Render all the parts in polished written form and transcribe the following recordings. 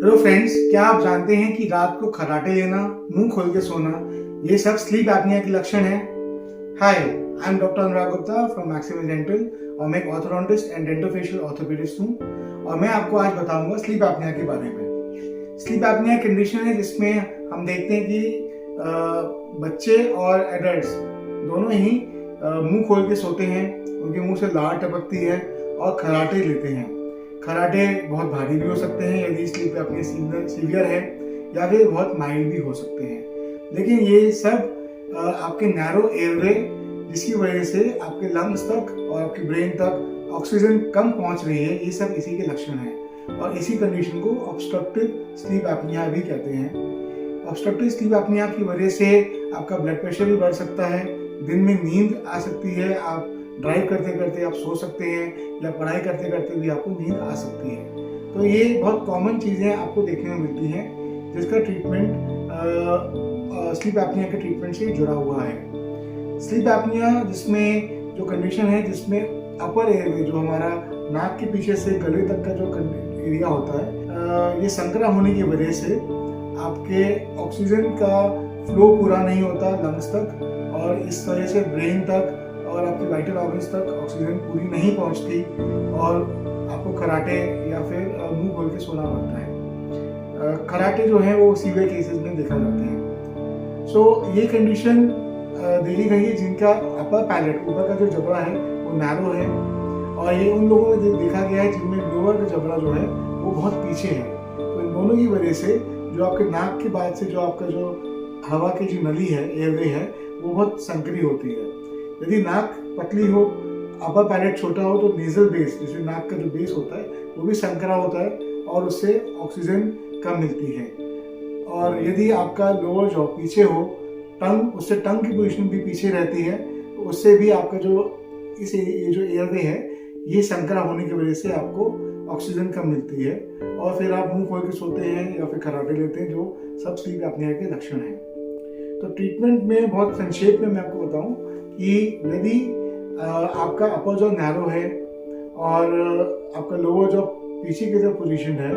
Hello friends, क्या आप जानते हैं कि रात को खर्राटे लेना, मुंह खोल के सोना, ये सब स्लीप एपनिया के लक्षण हैं। Hi, I am doctor Anurag Gupta from maximum dental और मैं एक ऑर्थोडोंटिस्ट एंड डेंटोफेशियल ऑर्थोपेडिस्ट हूँ और मैं आपको आज बताऊंगा स्लीप एपनिया के बारे में। स्लीप एपनिया कंडीशन है जिसमें हम देखते हैं कि बच्चे और एडल्ट्स दोनों ही मुंह खोल के सोते हैं, उनके मुंह से लार टपकती है और खर्राटे लेते हैं। खर्राटे बहुत भारी भी हो सकते हैं यदि स्लीप एपनिया सीवियर है, या फिर बहुत माइल्ड भी हो सकते हैं। लेकिन ये सब आपके नैरो एयरवे जिसकी वजह से आपके लंग्स तक और आपके ब्रेन तक ऑक्सीजन कम पहुंच रही है, ये सब इसी के लक्षण हैं और इसी कंडीशन को ऑब्स्ट्रक्टिव स्लीप एपनिया भी कहते हैं। ऑब्स्ट्रक्टिव स्लीप एपनिया की वजह से आपका ब्लड प्रेशर भी बढ़ सकता है, दिन में नींद आ सकती है, आप ड्राइव करते करते आप सो सकते हैं या पढ़ाई करते करते भी आपको नींद आ सकती है। तो ये बहुत कॉमन चीज़ें आपको देखने में मिलती हैं जिसका ट्रीटमेंट स्लीप एपनिया के ट्रीटमेंट से जुड़ा हुआ है। स्लीप एपनिया जिसमें जो कंडीशन है जिसमें अपर एयरवे जो हमारा नाक के पीछे से गले तक का जो एरिया होता है, ये संकरा होने की वजह से आपके ऑक्सीजन का फ्लो पूरा नहीं होता लंग्स तक और इस वजह से ब्रेन तक और आपके वाइटल ऑर्गन्स तक ऑक्सीजन पूरी नहीं पहुंचती और आपको खर्राटे या फिर मुंह खोल के सोना पड़ता है। खर्राटे जो है वो सीवियर केसेस में देखा जाते हैं। सो ये कंडीशन देखी गई है जिनका अपर पैलेट, ऊपर का जो जबड़ा है वो नैरो है और ये उन लोगों में देखा गया है जिनमें लोअर का जबड़ा जो है वो बहुत पीछे है। तो इन दोनों की वजह से जो आपके नाक के बाद से जो आपका जो हवा की जो नली है, एयरवे है, वो बहुत संकरी होती है। यदि नाक पतली हो, अपर पैलेट छोटा हो तो नेजल बेस, जिसमें नाक का जो बेस होता है वो भी संकरा होता है और उससे ऑक्सीजन कम मिलती है। और यदि आपका लोअर जॉ पीछे हो, टंग, उससे टंग की पोजीशन भी पीछे रहती है, तो उससे भी आपका जो ये जो एयरवे है ये संकरा होने की वजह से आपको ऑक्सीजन कम मिलती है और फिर आप मुंह खोल के सोते हैं या फिर खर्राटे लेते हैं, जो सब स्लीप एपनिया के लक्षण हैं। तो ट्रीटमेंट में बहुत संक्षेप में मैं आपको बताऊं कि यदि आपका अपर जॉ नैरो है और आपका लोअर जॉ पीछे की जो पोजीशन है,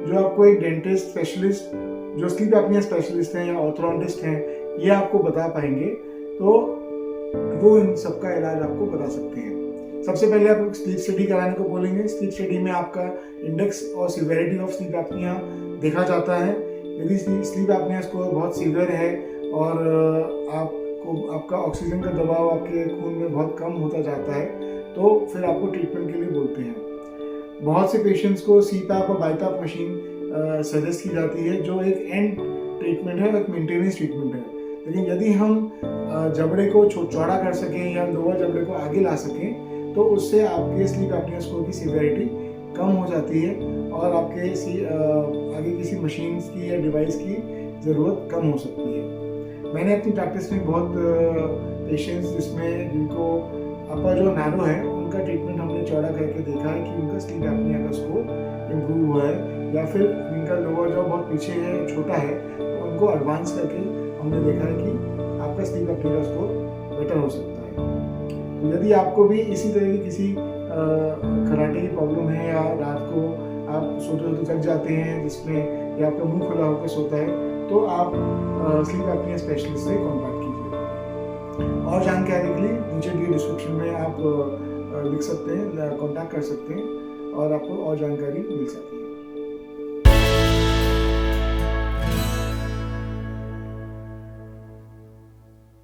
जो आपको एक डेंटिस्ट स्पेशलिस्ट जो स्लीप एपनिया स्पेशलिस्ट हैं या ऑर्थोडोंटिस्ट हैं ये आपको बता पाएंगे, तो वो इन सबका इलाज आपको बता सकते हैं। सबसे पहले आप स्लीप स्टडी कराने को बोलेंगे। स्लीप स्टडी में आपका इंडेक्स और सिवियरिटी ऑफ स्लीप एपनिया देखा जाता है। यदि स्लीप एपनिया स्कोर बहुत सीवियर है और आपका ऑक्सीजन का दबाव आपके खून में बहुत कम होता जाता है, तो फिर आपको ट्रीटमेंट के लिए बोलते हैं। बहुत से पेशेंट्स को सीपैप और बाईपैप मशीन सजेस्ट की जाती है, जो एक एंड ट्रीटमेंट है, एक मेंटेनेंस ट्रीटमेंट है। लेकिन यदि हम जबड़े को चौड़ा कर सकें या लोअर जबड़े को आगे ला सकें तो उससे आपके स्लीप एपनिया स्कोर की सीवियरिटी कम हो जाती है और आपके आगे किसी मशीन की या डिवाइस की ज़रूरत कम हो सकती है। मैंने अपनी प्रैक्टिस में बहुत पेशेंट्स जिनको अपर जो नैरो है उनका ट्रीटमेंट हमने चौड़ा करके देखा है कि उनका स्लीप एपनिया का स्कोर इम्प्रूव हुआ है, या फिर जिनका लोअर जो बहुत पीछे है, छोटा है, तो उनको एडवांस करके हमने देखा है कि आपका स्लीप एपनिया का स्कोर बेटर हो सकता है। तो यदि आपको भी इसी तरह की किसी खर्राटे की प्रॉब्लम है या रात को आप सोते सोते जग जाते हैं जिसमें या आपका मुंह खुला होकर सोता है, तो आप स्लीप एपनिया स्पेशलिस्ट से कॉन्टैक्ट कीजिए। और जानकारी के लिए नीचे दिए डिस्क्रिप्शन में आप लिख सकते हैं, कॉन्टैक्ट कर सकते हैं और आपको और जानकारी मिल सकती है।